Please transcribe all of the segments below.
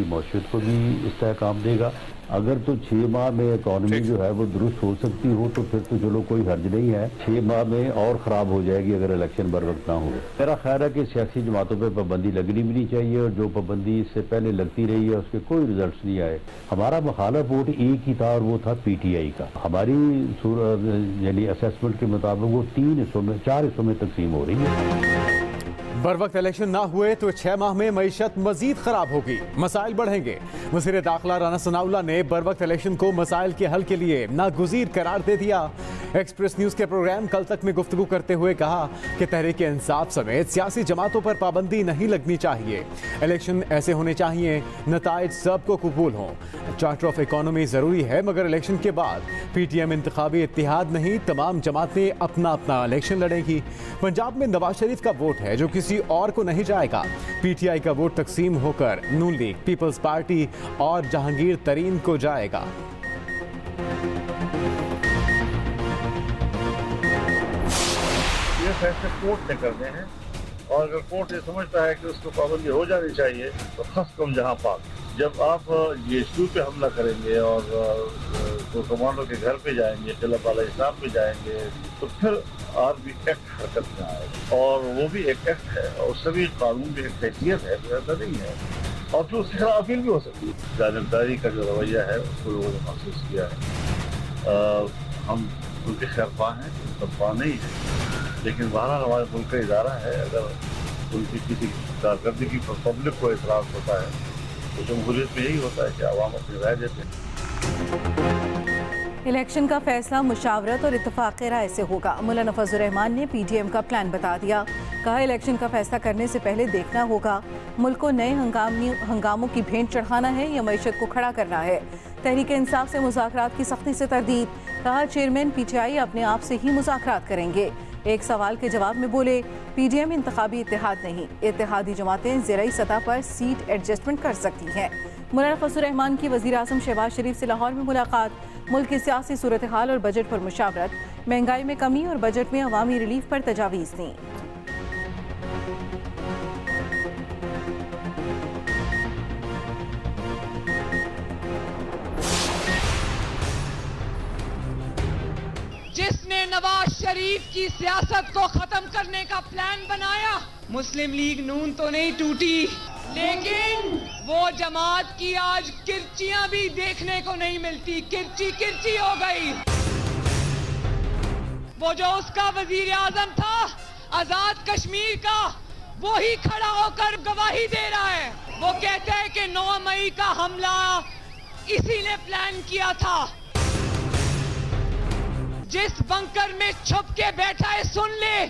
की मौशियत को भी इस्तेहकाम देगा। अगर तो 6 माह में इकॉनमी जो है वो दुरुस्त हो सकती हो तो फिर तो चलो कोई हर्ज नहीं है। 6 माह में और ख़राब हो जाएगी अगर इलेक्शन बर वक्त ना हो। मेरा ख्याल है कि सियासी जमातों पर पाबंदी लगनी भी नहीं चाहिए, और जो पाबंदी इससे पहले लगती रही है उसके कोई रिजल्ट नहीं आए। हमारा मुखालफ वोट एक ही था और वो था PTI का। हमारी यानी असेसमेंट के मुताबिक वो 3 हिस्सों में 4 हिस्सों में तकसीम हो रही है। बर वक्त इलेक्शन ना हुए तो 6 माह में मईशत मजीद खराब होगी, मसाइल बढ़ेंगे। वज़ीर दाखिला राना सनाउल्लाह ने बर वक्त इलेक्शन को मसाइल के हल के लिए नागुज़ीर करार दे दिया। एक्सप्रेस न्यूज़ के प्रोग्राम कल तक में गुफ्तगू करते हुए कहा कि तहरीक इंसाफ समेत सियासी जमातों पर पाबंदी नहीं लगनी चाहिए। इलेक्शन ऐसे होने चाहिए नताइज सबको कबूल हों। चार्टर ऑफ इकॉनमी ज़रूरी है, मगर इलेक्शन के बाद PTM इंतखाबी इत्तेहाद नहीं, तमाम जमातें अपना अपना इलेक्शन लड़ेंगी। पंजाब में नवाज शरीफ का वोट है जो किसी और को नहीं जाएगा। PTI का वोट तकसीम होकर नून लीग, पीपल्स पार्टी और जहांगीर तरीन को जाएगा। ये फैसले कोर्ट ने करने हैं, और अगर कोर्ट ये समझता है कि उसको पाबंदी हो जानी चाहिए तो खस कम जहां पाक। जब आप GSU पे हमला करेंगे और तो कमांडो के घर पे जाएंगे, किला बाला इस्लाम पे जाएंगे, तो फिर आर्मी एक्ट हरकत में आएगा, और वो भी एक एक्ट है और सभी कानून भी एक हैसियत है, तो ऐसा नहीं है। और फिर उसके खिलाफ अपील भी हो सकती है। जानबदारी का जो रवैया है उसको लोगों ने महसूस किया है। हम उनके खैरख्वाह हैं, तरफा नहीं है, लेकिन बहरहाल हमारे मुल्क का इदारा है। अगर उनकी किसी कारकर्दगी पर पब्लिक को एतराज़ होता है तो जमहूरियत में यही होता है कि आवाम अपनी राय देते हैं। इलेक्शन का फैसला मुशावरत और इत्तफाक़ राय से होगा। मुल्ला नफजुर रहमान ने PTM का प्लान बता दिया। कहा इलेक्शन का फैसला करने से पहले देखना होगा मुल्क को नए हंगामों की भेंट चढ़ाना है या मईशत को खड़ा करना है। तहरीक इंसाफ से मुज़ाकरात की सख्ती से तरदीद। कहा चेयरमैन PTI अपने आप से ही मुज़ाकरात करेंगे। एक सवाल के जवाब में बोले PTM इंतखाबी इत्तेहाद नहीं, इत्तेहादी जमातें ज़राई सतह पर सीट एडजस्टमेंट कर सकती हैं। मुल्ला नफजुर रहमान की वज़ीर आज़म शहबाज शरीफ से लाहौर में मुलाकात। मुल्क की सियासी सूरत हाल और बजट पर मुशावरत। महंगाई में कमी और बजट में अवामी रिलीफ पर तजावीज़ दी। जिसने नवाज शरीफ की सियासत को खत्म करने का प्लान बनाया, मुस्लिम लीग नून तो नहीं टूटी, लेकिन वो जमात की आज किरचियां भी देखने को नहीं मिलती। किरची किरची हो गई। वो जो उसका वजीर आजम था आजाद कश्मीर का, वो ही खड़ा होकर गवाही दे रहा है। वो कहते हैं कि 9 मई का हमला इसी ने प्लान किया था। जिस बंकर में छुप के बैठा है, सुन ले,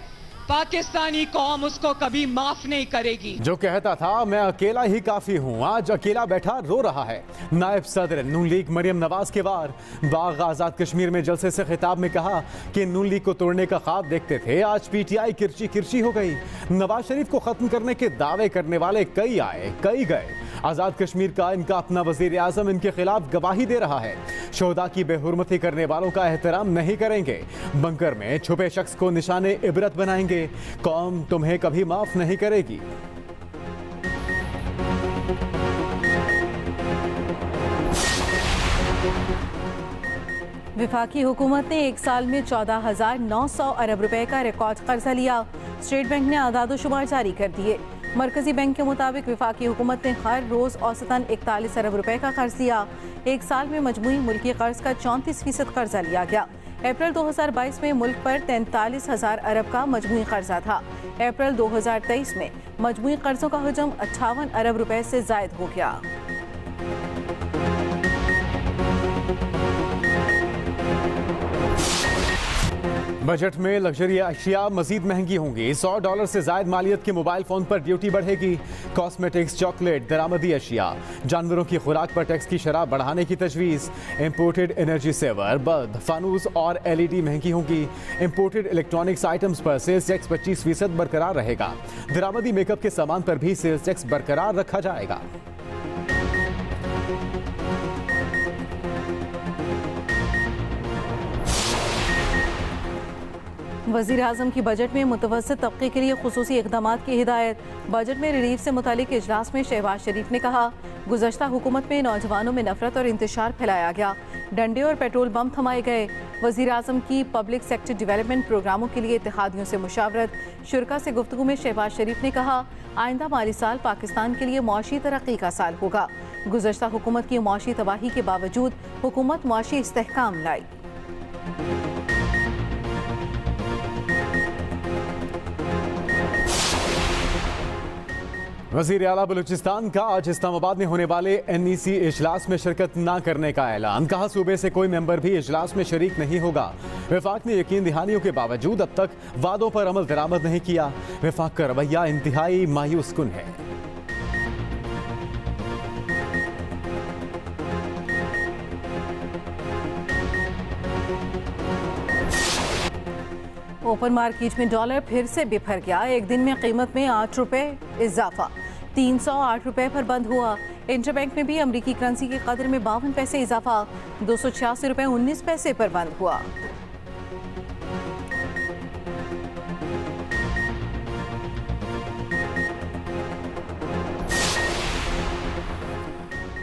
पाकिस्तानी कौम उसको कभी माफ नहीं करेगी। जो कहता था मैं अकेला ही काफी हूँ, आज अकेला बैठा रो रहा है। नायब सदर नून लीग मरियम नवाज के वार बाग आजाद कश्मीर में जलसे से खिताब में कहा कि नून लीग को तोड़ने का ख्वाब देखते थे, आज PTI किरची किरची हो गई। नवाज शरीफ को खत्म करने के दावे करने वाले कई आए कई गए। आजाद कश्मीर का इनका अपना वजीर आजम इनके खिलाफ गवाही दे रहा है। शोहदा की बेहुरमती करने वालों का एहतराम नहीं करेंगे, बंकर में छुपे शख्स को निशाने इबरत बनाएंगे। कौम तुम्हें कभी माफ नहीं करेगी। वफाकी हुकूमत ने एक साल में 14,900 अरब रुपए का रिकॉर्ड कर्जा लिया। स्टेट बैंक ने आदादोशुमार जारी कर दिए। मरकजी बैंक के मुताबिक वफाकी हुकूमत ने हर रोज़ औसतन 41 अरब रुपए का कर्ज लिया। एक साल में मजमूई मुल्की कर्ज का 34% कर्जा लिया गया। अप्रैल 2022 में मुल्क पर 43,000 अरब का मजमूई कर्जा था। अप्रैल 2023 में मजमूई कर्जों का हजम 58 अरब रुपए से जायद हो गया। बजट में लग्जरी अशिया मजीद महंगी होंगी। $100 से जायद मालियत के मोबाइल फोन पर ड्यूटी बढ़ेगी। कॉस्मेटिक्स, चॉकलेट, दरामदी अशिया, जानवरों की खुराक पर टैक्स की शरह बढ़ाने की तजवीज़। इंपोर्टेड एनर्जी सेवर, बल्ब, फानूस और LED महंगी होंगी। इंपोर्टेड इलेक्ट्रॉनिक्स आइटम्स पर सेल्स टैक्स 25% बरकरार रहेगा। दरामदी मेकअप के सामान पर भी सेल्स टैक्स बरकरार रखा जाएगा। वज़ीर आज़म की बजट में मुतवस्सित तबके के लिए खुसूसी इक़दामात की हिदायत। बजट में रिलीफ से मुतालिक इजलास में शहबाज शरीफ ने कहा, गुज़श्ता हुकूमत में नौजवानों में नफरत और इंतशार फैलाया गया, डंडे और पेट्रोल बम थमाए गए। वज़ीर आज़म की पब्लिक सेक्टर डेवलपमेंट प्रोग्रामों के लिए इत्तेहादियों से मुशावरत। शुरका से गुफ्तगू में शहबाज शरीफ ने कहा, आइंदा माली साल पाकिस्तान के लिए मुआशी तरक्की का साल होगा। गुज़श्ता हुकूमत की मुआशी तबाही के बावजूद हुकूमत मुआशी इस्तेहकाम लाई। वज़ीर आला बलूचिस्तान का आज इस्लामाबाद में होने वाले NEC इजलास में शिरकत न करने का ऐलान। कहा, सूबे से कोई मेंबर भी इजलास में शरीक नहीं होगा। वफाक ने यकीन दहानियों के बावजूद अब तक वादों पर अमल दरामद नहीं किया। वफाक का रवैया इंतहाई मायूस कुन है। ओपन मार्केट में डॉलर फिर से बिफर गया। एक दिन में कीमत में 8 रुपए इजाफा, 308 रुपए पर बंद हुआ। इंटरबैंक में भी अमरीकी करेंसी की कदर में 52 पैसे इजाफा, 286 रुपए 19 पैसे पर बंद हुआ।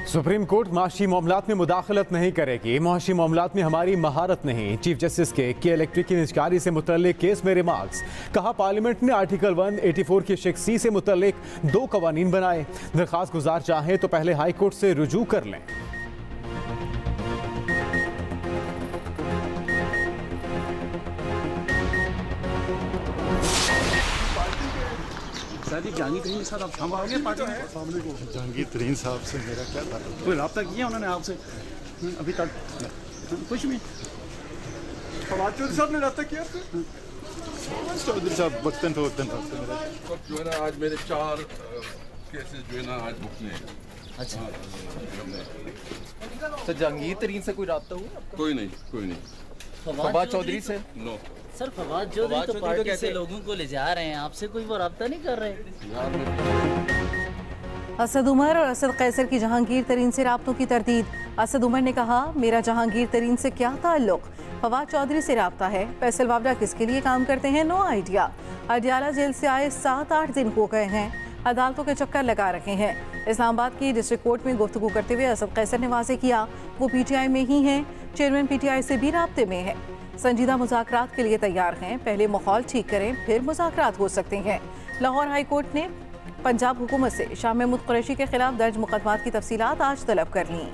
सुप्रीम कोर्ट माशी मामलात में मुदाखलत नहीं करेगी। माशी मामलात में हमारी महारत नहीं। चीफ जस्टिस के इलेक्ट्रिक की निजकारी से मुतल्लिक केस में रिमार्क्स। कहा, पार्लियामेंट ने आर्टिकल 184 की शिक सी से मुतल्लिक 2 कवानीन बनाए। दरख्वास्त गुजार चाहे तो पहले हाई कोर्ट से रुजू कर लें। जहांगीर तरीन के साथ आप शाम आओगे पार्टी में? जहांगीर तरीन साहब से मेरा क्या था? कोई रब्ता किया उन्होंने आपसे अभी तक? कुछ भी। फवाद चौधरी साहब ने रब्ता किया? चौधरी साहब वक्तन फवक्तन जो है ना, आज मेरे 4 केसेस जो है ना आज बुक में। अच्छा, तो जहांगीर तरीन से कोई रब्ता हुआ? कोई नहीं। फवाद चौधरी से? नो सर, फवाद चौधरी तो पार्टी से लोगों को ले जा रहे हैं, आपसे कोई वो रब्ता नहीं कर रहे? असद उमर और असद कैसर की जहांगीर तरीन से राब्तों की तरदीद। असद उमर ने कहा, मेरा जहांगीर तरीन से क्या ताल्लुक, फवाद चौधरी से राब्ता है। फैसल वावडा किसके लिए काम करते हैं, नो आइडिया। अडियाला जेल से आए 7-8 दिन हो गए हैं, अदालतों के चक्कर लगा रखे हैं। इस्लामाबाद की डिस्ट्रिक्ट कोर्ट में गुफ्तगू करते हुए असद कैसर ने वाज़ेह किया, वो PTI में ही हैं, चेयरमैन PTI से भी राब्ते में है, संजीदा मुज़ाकरात के लिए तैयार हैं। पहले माहौल ठीक करें, फिर मुज़ाकरात हो सकते हैं। लाहौर हाई कोर्ट ने पंजाब हुकूमत से शाह महमूद कुरैशी के खिलाफ दर्ज मुकदमात की तफसीलात आज तलब कर लीं।